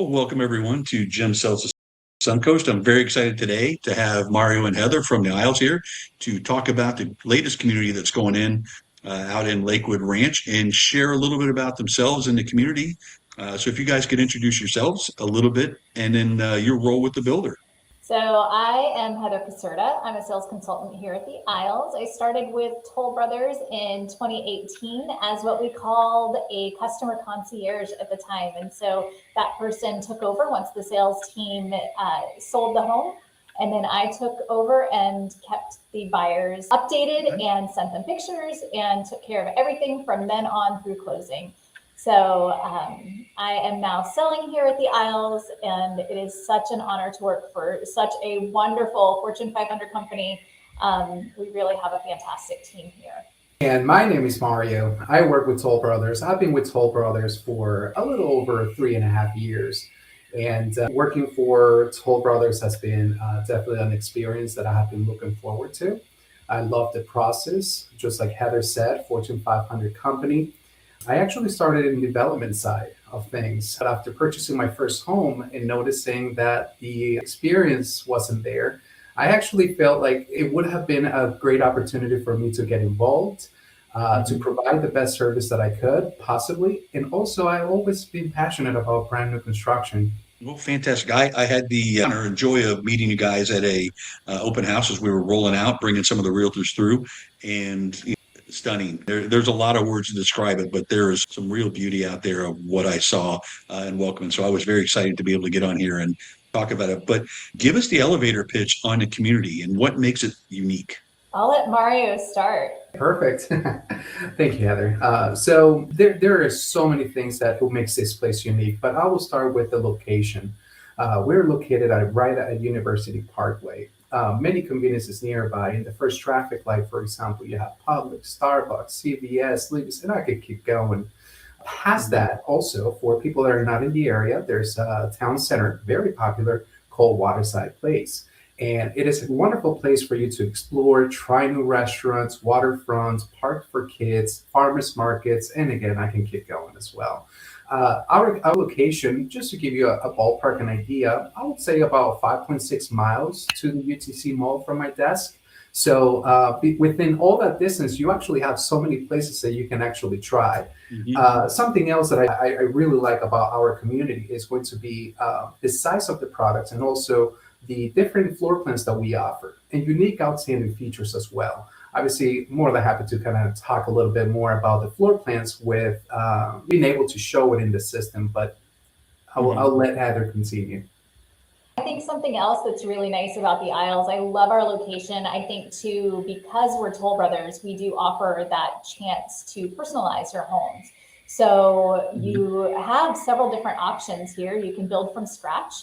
Well, welcome everyone to Jim Sells the Suncoast. I'm very excited today to have Mario and Heather from the Isles here to talk about the latest community that's going in out in Lakewood Ranch and share a little bit about themselves and the community. So if you guys could introduce yourselves a little bit and then your role with the builder. So I am Heather Caserta. I'm a sales consultant here at the Isles. I started with Toll Brothers in 2018 as what we called a customer concierge at the time. And so that person took over once the sales team sold the home. And then I took over and kept the buyers updated and sent them pictures and took care of everything from then on through closing. So I am now selling here at the Isles, and it is such an honor to work for such a wonderful Fortune 500 company. We really have a fantastic team here. And my name is Mario. I work with Toll Brothers. I've been with Toll Brothers for a little over 3.5 years. And working for Toll Brothers has been definitely an experience that I have been looking forward to. I love the process. Just like Heather said, Fortune 500 company. I actually started in the development side of things. But after purchasing my first home and noticing that the experience wasn't there, I actually felt like it would have been a great opportunity for me to get involved, to provide the best service that I could possibly. And also, I've always been passionate about brand new construction. Well, fantastic. I had the honor and joy of meeting you guys at a open house as we were rolling out, bringing some of the realtors through, and stunning. There's a lot of words to describe it, but there is some real beauty out there of what I saw and welcome. And so I was very excited to be able to get on here and talk about it. But give us the elevator pitch on the community and what makes it unique. I'll let Mario start. Perfect. Thank you, Heather. So there are so many things that will makes this place unique, but I will start with the location. We're located right at University Parkway. Many conveniences nearby. In the first traffic light, for example, you have Publix, Starbucks, CVS, Libby's, and I could keep going. Past that, also, for people that are not in the area, there's a town center, very popular, called Waterside Place. And it is a wonderful place for you to explore, try new restaurants, waterfronts, parks for kids, farmers markets, and again, I can keep going as well. Our location, just to give you a ballpark an idea, I would say about 5.6 miles to the UTC Mall from my desk. So within all that distance, you actually have so many places that you can actually try. Something else that I really like about our community is going to be the size of the products and also the different floor plans that we offer and unique outstanding features as well. Obviously, more than happy to kind of talk a little bit more about the floor plans with being able to show it in the system, but I'll let Heather continue. I think something else that's really nice about the Isles, I love our location. I think too, because we're Toll Brothers, we do offer that chance to personalize your homes. So you have several different options here. You can build from scratch.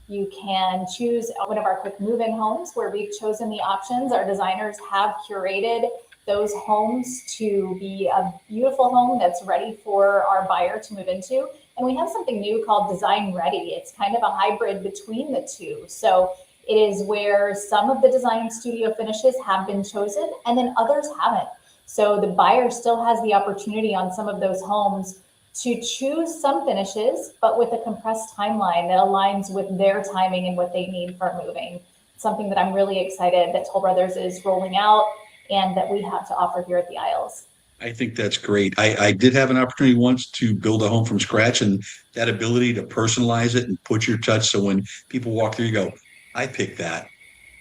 You can choose one of our quick move-in homes where we've chosen the options. Our designers have curated those homes to be a beautiful home that's ready for our buyer to move into. And we have something new called Design Ready. It's kind of a hybrid between the two. So it is where some of the design studio finishes have been chosen and then others haven't. So the buyer still has the opportunity on some of those homes to choose some finishes, but with a compressed timeline that aligns with their timing and what they need for moving. Something that I'm really excited that Toll Brothers is rolling out and that we have to offer here at the Isles. I think that's great. I did have an opportunity once to build a home from scratch, and that ability to personalize it and put your touch. So when people walk through, you go, I picked that.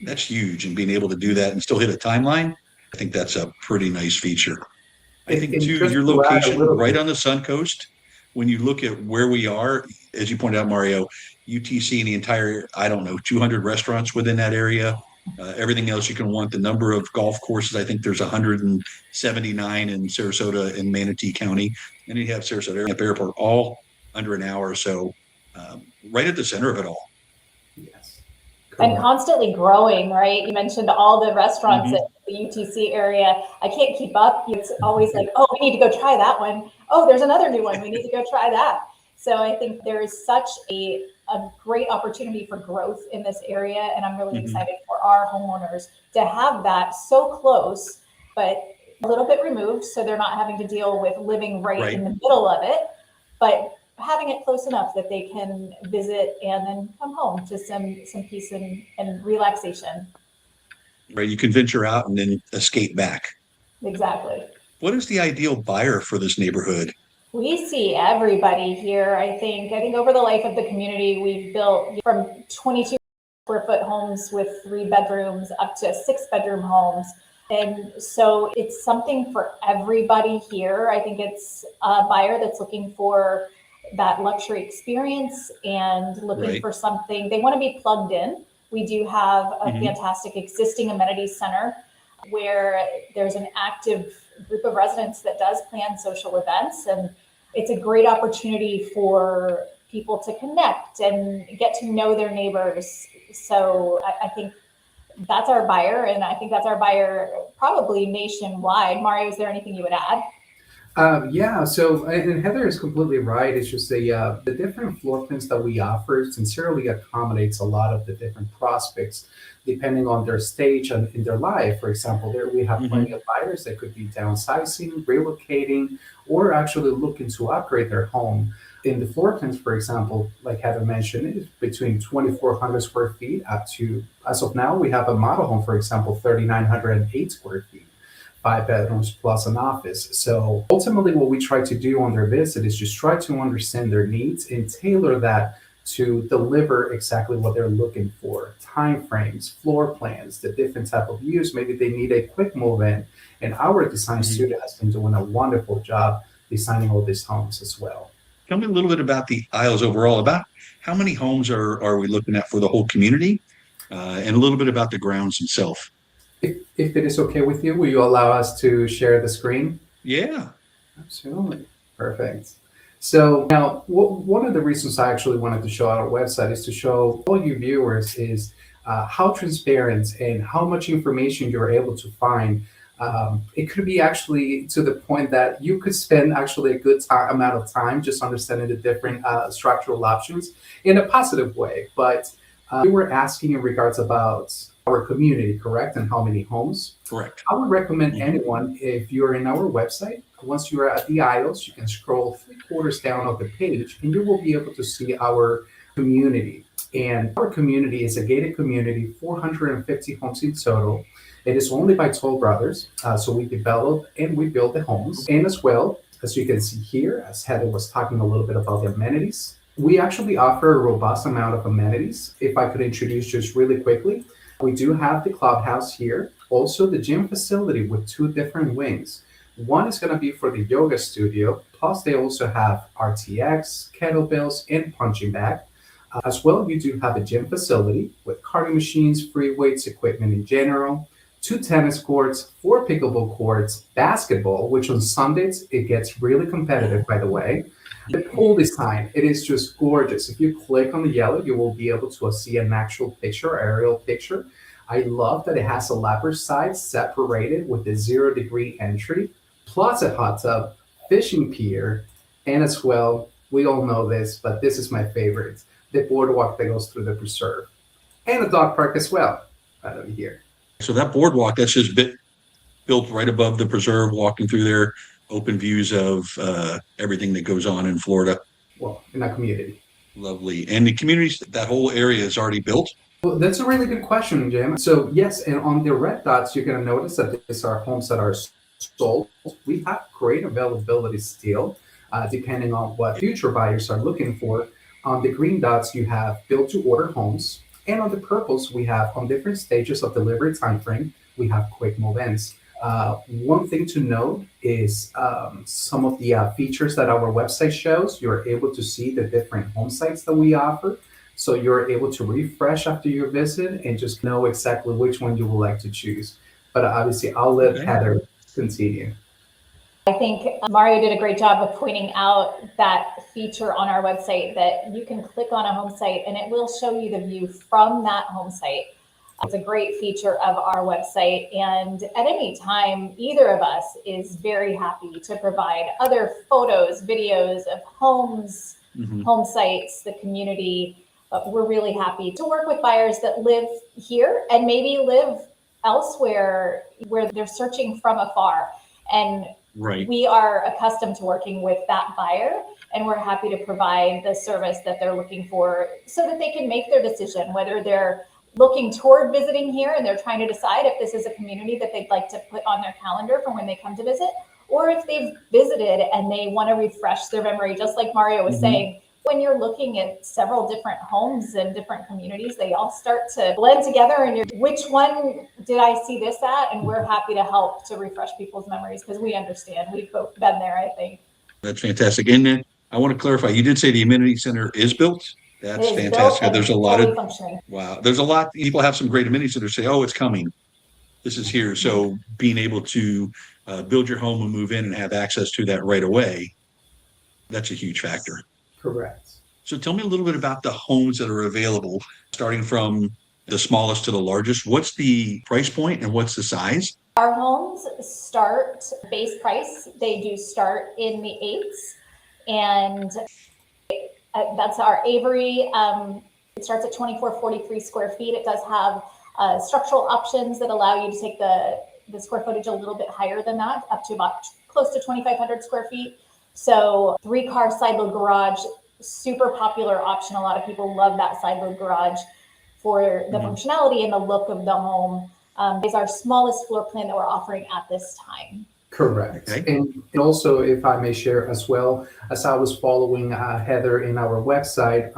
That's huge. And being able to do that and still hit a timeline, I think that's a pretty nice feature. I think too, your location right on the Suncoast, when you look at where we are, as you pointed out, Mario, UTC and the entire, 200 restaurants within that area, everything else you can want, the number of golf courses, I think there's 179 in Sarasota and Manatee County, and you have Sarasota Airport, all under an hour or so, right at the center of it all. Yes. And constantly growing, right? You mentioned all the restaurants in the UTC area. I can't keep up. It's always like, oh, we need to go try that one. Oh, there's another new one. We need to go try that. So I think there is such a great opportunity for growth in this area. And I'm really excited for our homeowners to have that so close, but a little bit removed. So they're not having to deal with living right in the middle of it, but having it close enough that they can visit and then come home to some peace and relaxation. Right. You can venture out and then escape back. Exactly. What is the ideal buyer for this neighborhood? We see everybody here. I think over the life of the community, we've built from 22 square foot homes with 3 bedrooms up to 6-bedroom homes. And so it's something for everybody here. I think it's a buyer that's looking for that luxury experience and looking for something. They want to be plugged in. We do have a fantastic existing amenities center where there's an active group of residents that does plan social events. And it's a great opportunity for people to connect and get to know their neighbors. So I think that's our buyer, and I think that's our buyer probably nationwide. Mario, is there anything you would add? Yeah, so and Heather is completely right. It's just the different floor plans that we offer sincerely accommodates a lot of the different prospects depending on their stage and in their life. For example, there we have plenty of buyers that could be downsizing, relocating, or actually looking to upgrade their home. In the floor plans, for example, like Heather mentioned, it's between 2,400 square feet up to, as of now, we have a model home, for example, 3,908 square feet. 5 bedrooms plus an office. So ultimately, what we try to do on their visit is just try to understand their needs and tailor that to deliver exactly what they're looking for. Time frames, floor plans, the different type of use. Maybe they need a quick move in. And our design studio has been doing a wonderful job designing all these homes as well. Tell me a little bit about the aisles overall. About how many homes are we looking at for the whole community, and a little bit about the grounds themselves. If it is okay with you, will you allow us to share the screen? Yeah. Absolutely. Perfect. So now, one of the reasons I actually wanted to show our website is to show all you viewers is how transparent and how much information you're able to find. It could be actually to the point that you could spend actually a good amount of time just understanding the different structural options in a positive way. But you were asking in regards about our community, correct? And how many homes? Correct. I would recommend anyone, if you're in our website, once you're at the aisles, you can scroll 3/4 down of the page and you will be able to see our community. And our community is a gated community, 450 homes in total. It is owned by Toll Brothers. So we develop and we build the homes. And as well, as you can see here, as Heather was talking a little bit about the amenities, we actually offer a robust amount of amenities. If I could introduce just really quickly, we do have the clubhouse here, also the gym facility with 2 different wings. One is going to be for the yoga studio, plus they also have RTX, kettlebells, and punching bag. As well, you do have a gym facility with cardio machines, free weights, equipment in general, 2 tennis courts, 4 pickleball courts, basketball, which on Sundays, it gets really competitive, by the way. The pool design, it is just gorgeous. If you click on the yellow, you will be able to see an actual picture, aerial picture. I love that it has a lapper side separated with a 0-degree entry, plus a hot tub, fishing pier, and as well, we all know this, but this is my favorite, the boardwalk that goes through the preserve, and a dog park as well, right over here. So that boardwalk, that's just built right above the preserve, walking through there, open views of everything that goes on in Florida. Well, in our community. Lovely. And the communities, that whole area is already built? Well, that's a really good question, Jim. So yes, and on the red dots, you're going to notice that these are homes that are sold. We have great availability still, depending on what future buyers are looking for. On the green dots, you have built-to-order homes. And on the purples, we have on different stages of delivery timeframe, we have quick move-ins. One thing to note is some of the features that our website shows. You're able to see the different home sites that we offer. So you're able to refresh after your visit and just know exactly which one you would like to choose. But obviously, I'll let Heather continue. I think Mario did a great job of pointing out that feature on our website that you can click on a home site and it will show you the view from that home site. It's a great feature of our website. And at any time, either of us is very happy to provide other photos, videos of homes, home sites, the community. We're really happy to work with buyers that live here and maybe live elsewhere where they're searching from afar. And Right. we are accustomed to working with that buyer, and we're happy to provide the service that they're looking for so that they can make their decision, whether they're looking toward visiting here and they're trying to decide if this is a community that they'd like to put on their calendar for when they come to visit, or if they've visited and they want to refresh their memory, just like Mario was saying. When you're looking at several different homes and different communities, they all start to blend together, and which one did I see this at? And we're happy to help to refresh people's memories because we understand. We've both been there, I think. That's fantastic. And then I want to clarify, you did say the amenity center is built. That's It is built fantastic. and There's a lot fully of, functioning. wow, there's a lot, people have some great amenity centers say, oh, it's coming. This is here. So being able to build your home and move in and have access to that right away, that's a huge factor. Correct. So tell me a little bit about the homes that are available, starting from the smallest to the largest. What's the price point and what's the size? Our homes start base price. They do start in the eights, and that's our Avery. It starts at 2443 square feet. It does have structural options that allow you to take the square footage a little bit higher than that, up to about close to 2,500 square feet. So 3-car side load garage, super popular option. A lot of people love that side load garage for the functionality and the look of the home. Is our smallest floor plan that we're offering at this time. Correct. Okay. And also, if I may share as well, as I was following Heather in our website,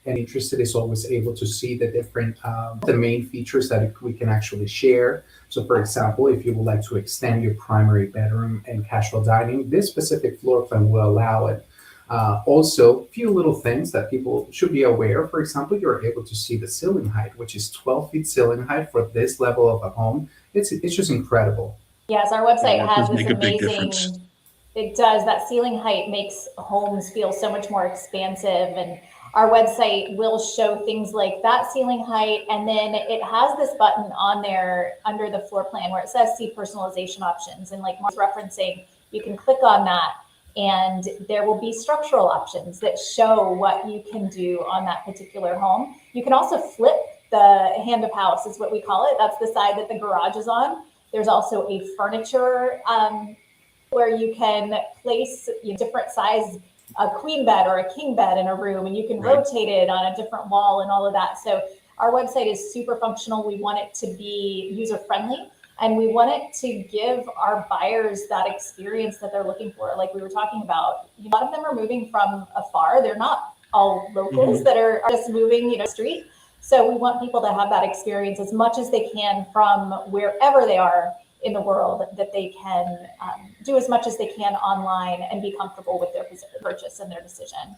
and interested is always able to see the different, the main features that we can actually share. So for example, if you would like to extend your primary bedroom and casual dining, this specific floor plan will allow it. Also, a few little things that people should be aware. For example, you're able to see the ceiling height, which is 12 feet ceiling height for this level of a home. It's just incredible. Yes, our website That has does this make a big difference. amazing, it does, that ceiling height makes homes feel so much more expansive, and our website will show things like that ceiling height, and then it has this button on there under the floor plan where it says see personalization options, and like Mark's referencing, you can click on that and there will be structural options that show what you can do on that particular home. You can also flip the hand of house is what we call it. That's the side that the garage is on. There's also a furniture where you can place different size, a queen bed or a king bed in a room, and you can rotate it on a different wall and all of that. So our website is super functional. We want it to be user friendly, and we want it to give our buyers that experience that they're looking for. Like we were talking about, a lot of them are moving from afar. They're not all locals that are just moving, street. So we want people to have that experience as much as they can from wherever they are in the world, that they can do as much as they can online and be comfortable with their purchase and their decision.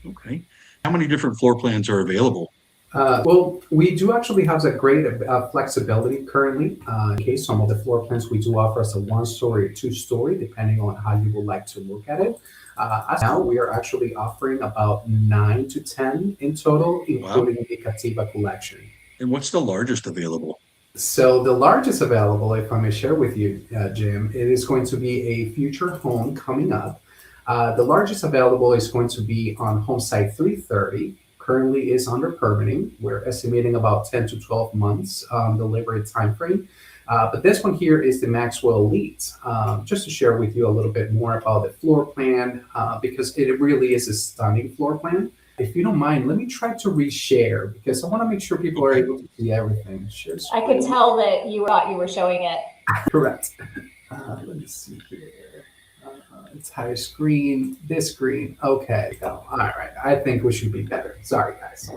Okay. How many different floor plans are available? Well, we do actually have a great flexibility currently. In case some of the floor plans we do offer as a 1-story or 2-story, depending on how you would like to look at it. As now, we are actually offering about 9 to 10 in total, including the Cativa collection. And what's the largest available? So the largest available, if I may share with you, Jim, it is going to be a future home coming up. The largest available is going to be on home site 330. Currently is under permitting. We're estimating about 10 to 12 months delivery timeframe. But this one here is the Maxwell Elite. Just to share with you a little bit more about the floor plan, because it really is a stunning floor plan. If you don't mind, let me try to reshare because I want to make sure people are able to see everything. Share I could tell that you thought you were showing it. Correct. Let me see here. Entire screen, this screen. Okay, go. All right. I think we should be better. Sorry, guys.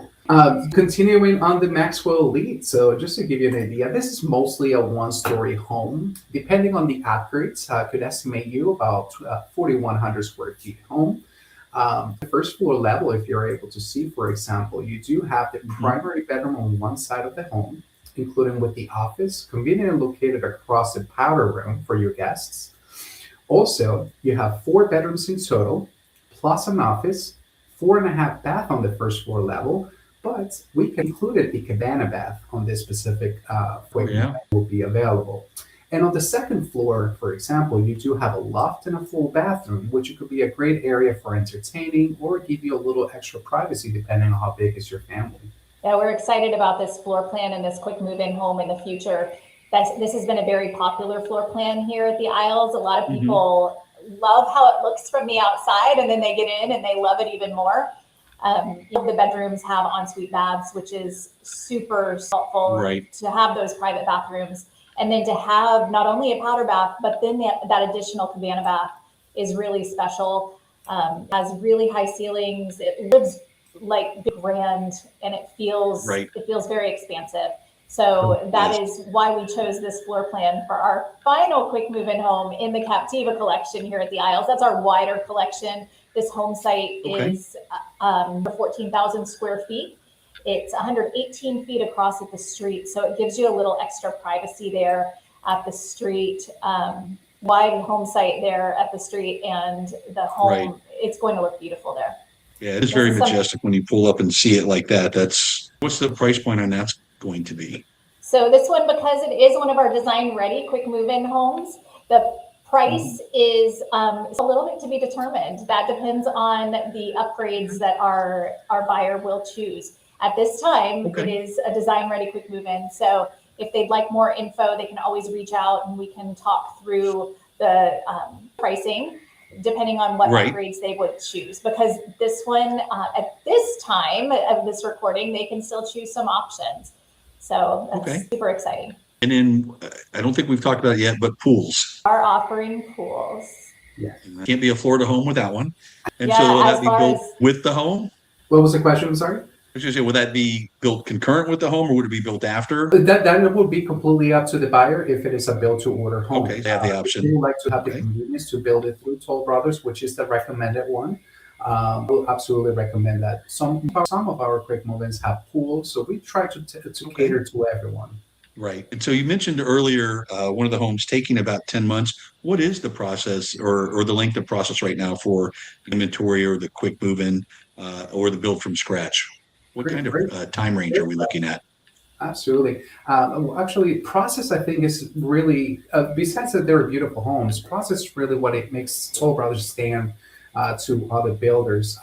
Continuing on the Maxwell Elite. So just to give you an idea, this is mostly a 1-story home. Depending on the upgrades, could estimate you about 4,100 square feet home. The first floor level, if you're able to see, for example, you do have the primary bedroom on one side of the home, including with the office, conveniently located across the powder room for your guests. Also, you have 4 bedrooms in total, plus an office, 4.5 bath on the first floor level, but we included the cabana bath on this specific that will be available. And on the second floor, for example, you do have a loft and a full bathroom, which could be a great area for entertaining or give you a little extra privacy depending on how big is your family. Yeah, we're excited about this floor plan and this quick move-in home in the future. This has been a very popular floor plan here at the Isles. A lot of people love how it looks from the outside, and then they get in and they love it even more. The bedrooms have ensuite baths, which is super helpful to have those private bathrooms. And then to have not only a powder bath, but then that additional cabana bath is really special. Has really high ceilings. It lives like big grand, and it feels very expansive. So that is why we chose this floor plan for our final quick move-in home in the Captiva collection here at the Isles. That's our wider collection. This home site is 14,000 square feet. It's 118 feet across at the street, so it gives you a little extra privacy there at the street. Wide home site there at the street, and the home, it's going to look beautiful there. Yeah, it is very majestic when you pull up and see it like that. What's the price point on that's going to be? So this one, because it is one of our design ready quick move-in homes, the price is a little bit to be determined. That depends on the upgrades that our buyer will choose. At this time, it is a design ready quick move-in. So if they'd like more info, they can always reach out and we can talk through the pricing depending on what upgrades they would choose. Because this one, at this time of this recording, they can still choose some options. So that's super exciting. And then I don't think we've talked about it yet, but pools. Are offering pools. Yeah. Can't be a Florida home without one. And so will that be built with the home? What was the question? I'm sorry? I was going to say, will that be built concurrent with the home, or would it be built after? That would be completely up to the buyer if it is a build-to-order home. Okay, they have the option. We would like to have the convenience to build it through Toll Brothers, which is the recommended one. We'll absolutely recommend that. Some of our quick move-ins have pools, so we try to cater to everyone. Right. And so you mentioned earlier one of the homes taking about 10 months. What is the process or the length of process right now for the inventory or the quick move-in or the build from scratch? What kind of time range are we looking at? Absolutely. Actually, process, I think, is really, besides that they're beautiful homes, process is really what it makes Toll Brothers stand to other builders.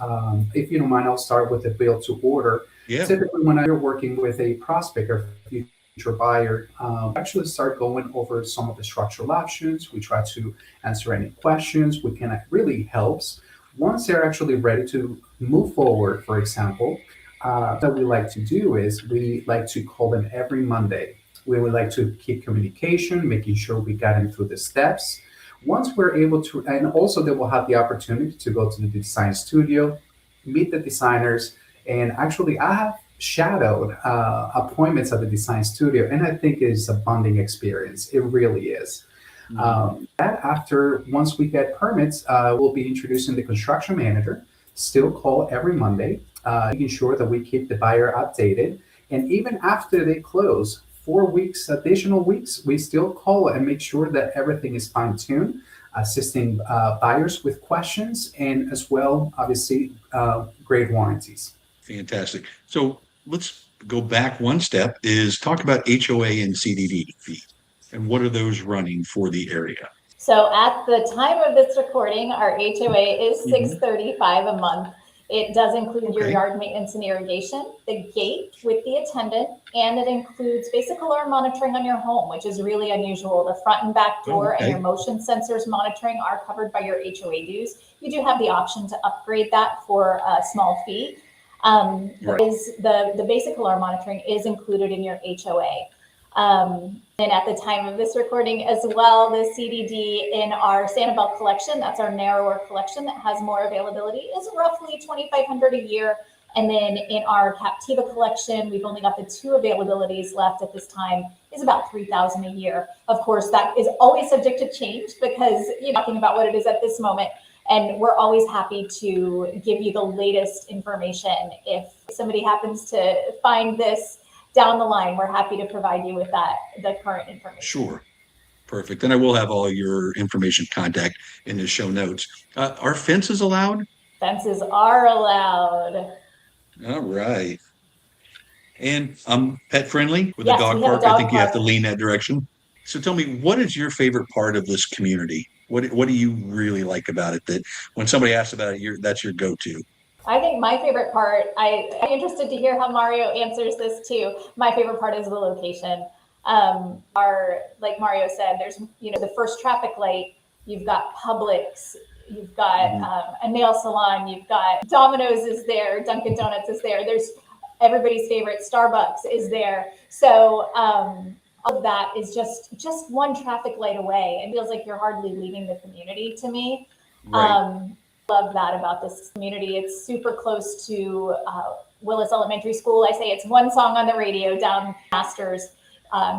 If you don't mind, I'll start with the build to order. Yeah. Typically, when you're working with a prospect or future buyer, actually start going over some of the structural options. We try to answer any questions. We can really helps. Once they're actually ready to move forward, for example, that we like to do is we like to call them every Monday. We would like to keep communication, making sure we got them through the steps. Once we're able to, and also they will have the opportunity to go to the design studio, meet the designers, and actually I have shadowed appointments at the design studio, and I think it's a bonding experience. It really is. That after, once we get permits, we'll be introducing the construction manager. Still call every Monday, making sure that we keep the buyer updated. And even after they close, 4 weeks, additional weeks, we still call and make sure that everything is fine-tuned, assisting buyers with questions, and as well, obviously, great warranties. Fantastic. So let's go back one step, is talk about HOA and CDD fee. And what are those running for the area? So at the time of this recording, our HOA is $635 a month. It does include your yard maintenance and irrigation, the gate with the attendant, and it includes basic alarm monitoring on your home, which is really unusual. The front and back door and your motion sensors monitoring are covered by your HOA dues. You do have the option to upgrade that for a small fee. The basic alarm monitoring is included in your HOA. And at the time of this recording as well, the CDD in our Sanibel collection, that's our narrower collection that has more availability, is roughly $2,500 a year. And then in our Captiva collection, we've only got the 2 availabilities left at this time, is about $3,000 a year. Of course, that is always subject to change because you're talking about what it is at this moment. And we're always happy to give you the latest information. If somebody happens to find this down the line, we're happy to provide you with the current information. Sure. Perfect. And I will have all your information contact in the show notes. Are fences allowed? Fences are allowed. All right. And pet friendly with a dog park. I think you have to lean that direction. So tell me, what is your favorite part of this community? What do you really like about it, that when somebody asks about it, that's your go-to? I think my favorite part, I'm interested to hear how Mario answers this too. My favorite part is the location. are, like Mario said, there's, the first traffic light, you've got Publix, you've got a nail salon, you've got Domino's is there, Dunkin' Donuts is there, there's everybody's favorite Starbucks is there. So all of that is just one traffic light away. It feels like you're hardly leaving the community to me. Right. Love that about this community. It's super close to Willis Elementary School. I say it's one song on the radio down Masters,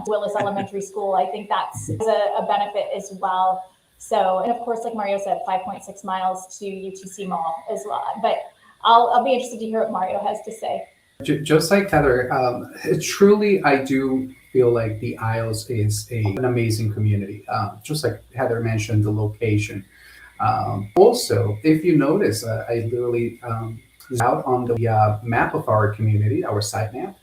Willis Elementary School. I think that's a benefit as well. So, and of course, like Mario said, 5.6 miles to UTC Mall as well. But I'll be interested to hear what Mario has to say. Just like Heather, truly, I do feel like the Isles is an amazing community. Just like Heather mentioned, the location. Also, if you notice, I literally out on the map of our community, our site map.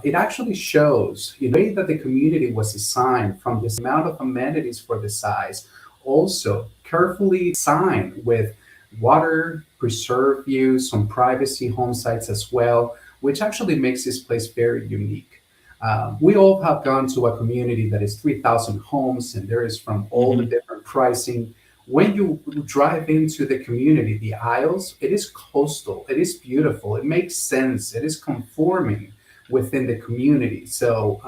It actually shows the way that the community was assigned from this amount of amenities for the size. Also, carefully signed with water, preserve views, some privacy home sites as well, which actually makes this place very unique. We all have gone to a community that is 3,000 homes, and there is from all the different pricing. When you drive into the community, the Isles, it is coastal, it is beautiful, it makes sense, it is conforming within the community. So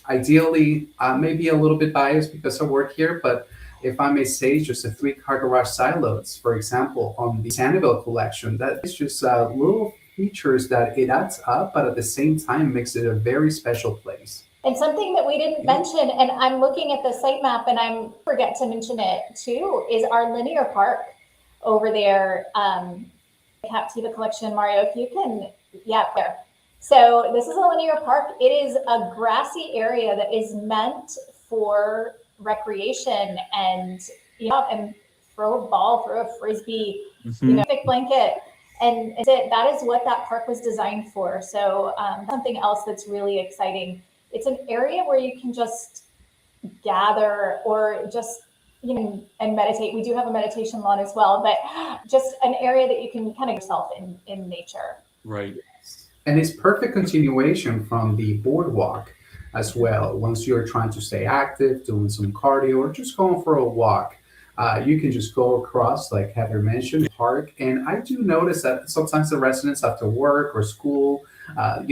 ideally, I may be a little bit biased because I work here, but if I may say, just a 3-car garage silos, for example, on the Sanibel collection, that is just little features that it adds up, but at the same time makes it a very special place. And something that we didn't mention, and I'm looking at the site map and I forget to mention it too, is our linear park over there. Captiva collection, Mario, if you can, there. So this is a linear park. It is a grassy area that is meant for recreation and and throw a ball, throw a frisbee, thick blanket. And that is what that park was designed for. So something else that's really exciting. It's an area where you can just gather or just, and meditate. We do have a meditation lawn as well, but just an area that you can kind of yourself in nature. Right. And it's perfect continuation from the boardwalk as well. Once you're trying to stay active, doing some cardio, or just going for a walk, you can just go across, like Heather mentioned, the park. And I do notice that sometimes the residents after work or school,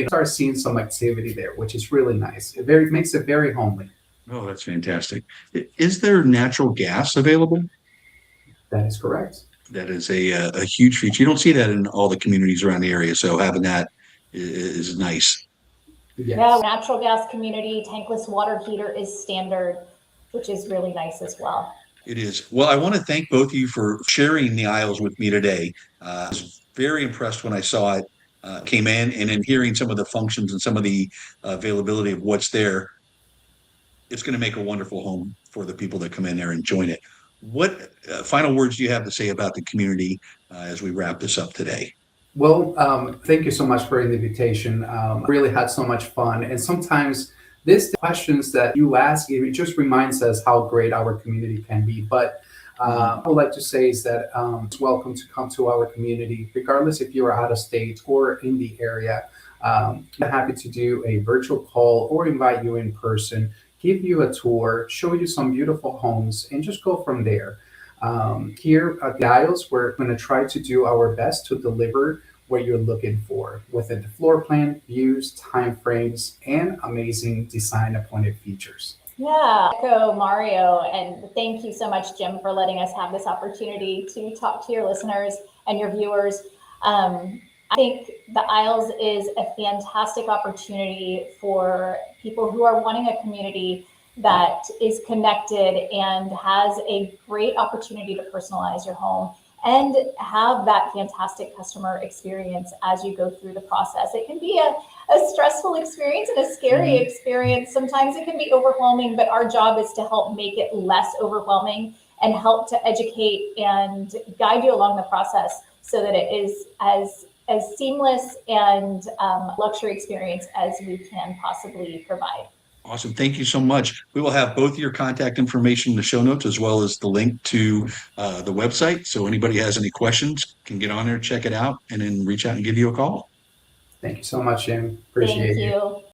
start seeing some activity there, which is really nice. It makes it very homely. Oh, that's fantastic. Is there natural gas available? That is correct. That is a huge feature. You don't see that in all the communities around the area. So having that is nice. Yes. Yeah, natural gas community, tankless water heater is standard, which is really nice as well. It is. Well, I want to thank both of you for sharing the Isles with me today. I was very impressed when I saw it came in, and in hearing some of the functions and some of the availability of what's there. It's going to make a wonderful home for the people that come in there and join it. What final words do you have to say about the community as we wrap this up today? Well, thank you so much for the invitation. Really had so much fun. And sometimes these questions that you ask, it just reminds us how great our community can be. But I would like to say is that it's welcome to come to our community, regardless if you're out of state or in the area. I'm happy to do a virtual call or invite you in person, give you a tour, show you some beautiful homes, and just go from there. Here at the Isles, we're going to try to do our best to deliver what you're looking for within the floor plan, views, timeframes, and amazing design-appointed features. Yeah, echo Mario, and thank you so much, Jim, for letting us have this opportunity to talk to your listeners and your viewers. I think the Isles is a fantastic opportunity for people who are wanting a community that is connected and has a great opportunity to personalize your home and have that fantastic customer experience as you go through the process. It can be a stressful experience and a scary experience. Sometimes it can be overwhelming, but our job is to help make it less overwhelming and help to educate and guide you along the process so that it is as seamless and luxury experience as we can possibly provide. Awesome. Thank you so much. We will have both your contact information in the show notes as well as the link to the website. So anybody has any questions can get on there, check it out, and then reach out and give you a call. Thank you so much, Jim. Appreciate Thank you.